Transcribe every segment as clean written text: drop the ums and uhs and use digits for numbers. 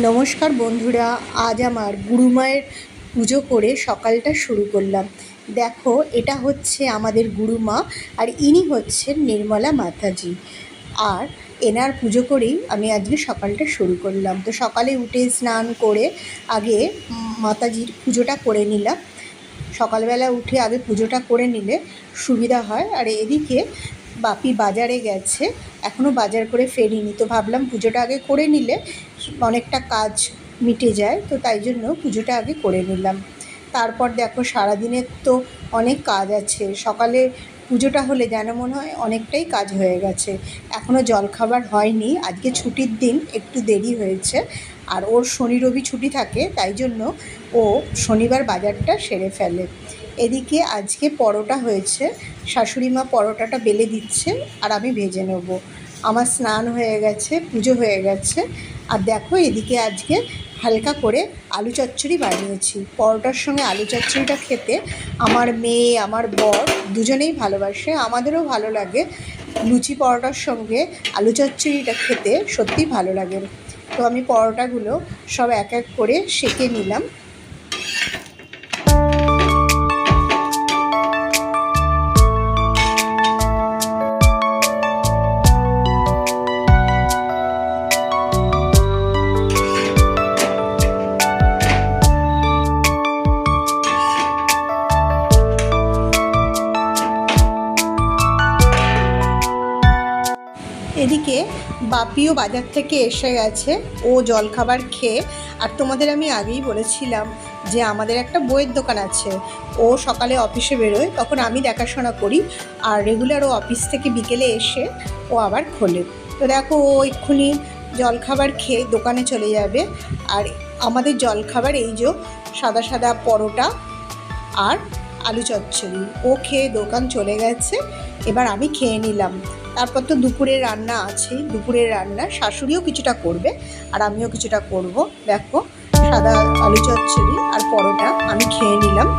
নমস্কার বন্ধুরা, আজ আমার গুরুমায়ের পুজো করে সকালটা শুরু করলাম। দেখো, এটা হচ্ছে আমাদের গুরুমা, আর ইনি হচ্ছেন নির্মলা মাতাজি। আর এনার পুজো করেই আমি আজকে সকালটা শুরু করলাম। তো সকালে উঠে স্নান করে আগে মাতাজির পুজোটা করে নিলাম। সকালবেলা উঠে আগে পুজোটা করে নিলে সুবিধা হয়। আর এদিকে বাপি বাজারে গেছে, এখনও বাজার করে ফেরিনি, তো ভাবলাম পুজোটা আগে করে নিলে অনেকটা কাজ মিটে যায়, তো তাই জন্য পুজোটা আগে করে নিলাম। তারপর দেখো, সারাদিনের তো অনেক কাজ আছে। সকালে পুজোটা হলে যেন মনে হয় অনেকটাই কাজ হয়ে গেছে। এখনও জলখাবার হয়নি, আজকে ছুটির দিন, একটু দেরি হয়েছে। আর ওর শনি রবি ছুটি থাকে, তাই জন্য ও শনিবার বাজারটা সেরে ফেলে। এদিকে আজকে পরোটা হয়েছে, শাশুড়ি মা পরোটাটা বেলে দিচ্ছে আর আমি ভেজে নেব। আমার স্নান হয়ে গেছে, পুজো হয়ে গেছে। আর দেখো, এদিকে আজকে হালকা করে আলু চচ্চড়ি বানিয়েছি। পরোটার সঙ্গে আলু চচ্চড়িটা খেতে আমার মেয়ে, আমার বর দুজনেই ভালোবাসে, আমাদেরও ভালো লাগে। লুচি পরোটার সঙ্গে আলু চচ্চড়িটা খেতে সত্যিই ভালো লাগে। তো আমি পরোটাগুলো সব এক এক করে সেঁকে নিলাম। এদিকে বাপিও বাজার থেকে এসে গেছে, ও জলখাবার খেয়ে। আর তোমাদের আমি আগেই বলেছিলাম যে আমাদের একটা বইয়ের দোকান আছে। ও সকালে অফিসে বেরোয়, তখন আমি দেখাশোনা করি, আর রেগুলার ও অফিস থেকে বিকেলে এসে ও আবার খোলে। তো দেখো, ও এক্ষুনি জলখাবার খেয়ে দোকানে চলে যাবে। আর আমাদের জলখাবার এই যে সাদা সাদা পরোটা আর আলু চচ্চড়ি, ও খেয়ে দোকান চলে গেছে। এবার আমি খেয়ে নিলাম। তারপর তো দুপুরের রান্না আছে, দুপুরের রান্না শাশুড়িও কিছুটা করবে আর আমিও কিছুটা করব। দেখো, সাদা আলু চচ্চড়ি আর পরোটা আমি খেয়ে নিলাম।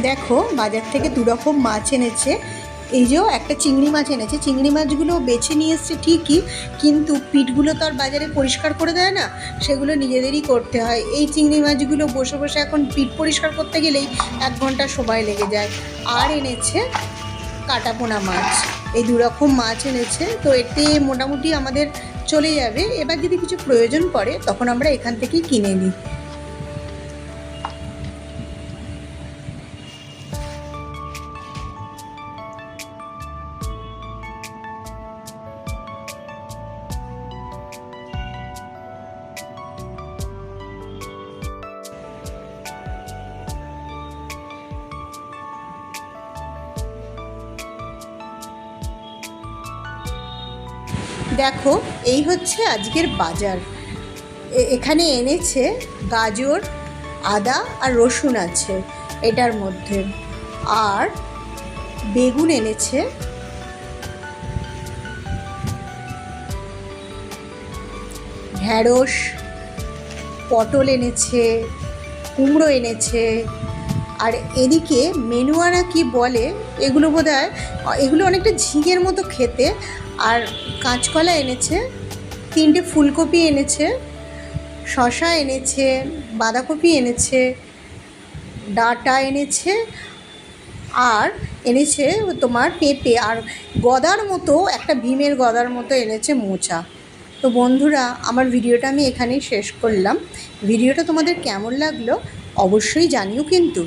দেখো, বাজার থেকে দুরকম মাছ এনেছে। এই যে একটা চিংড়ি মাছ এনেছে, চিংড়ি মাছগুলো বেছে নিয়ে এসছে ঠিকই, কিন্তু পিঠগুলো তো আর বাজারে পরিষ্কার করে দেয় না, সেগুলো নিজেদেরই করতে হয়। এই চিংড়ি মাছগুলো বসে বসে এখন পিঠ পরিষ্কার করতে গেলেই 1 ঘন্টা সময় লেগে যায়। আর এনেছে কাটাপোনা মাছ, এই দুরকম মাছ এনেছে। তো এতে মোটামুটি আমাদের চলে যাবে। এবার যদি কিছু প্রয়োজন পড়ে তখন আমরা এখান থেকেই কিনে নিই। দেখো, এই হচ্ছে আজকের বাজার। এখানে এনেছে গাজর, আদা আর রসুন আছে এটার মধ্যে। আর বেগুন এনেছে, ঢ্যাঁড়স, পটল এনেছে, কুমড়ো এনেছে। আর এদিকে মেনুয়ারা কি বলে, এগুলো বোধহয়, এগুলো অনেকটা ঝিঙের মতো খেতে। আর কাঁচকলা এনেছে, 3টে ফুলকপি এনেছে, শসা এনেছে, বাঁধাকপি এনেছে, ডাঁটা এনেছে, আর এনেছে তোমার পেঁপে, আর গদার মতো একটা ভীমের গদার মতো এনেছে মোচা। তো বন্ধুরা, আমার ভিডিওটা আমি এখানেই শেষ করলাম। ভিডিওটা তোমাদের কেমন লাগলো অবশ্যই জানিও কিন্তু।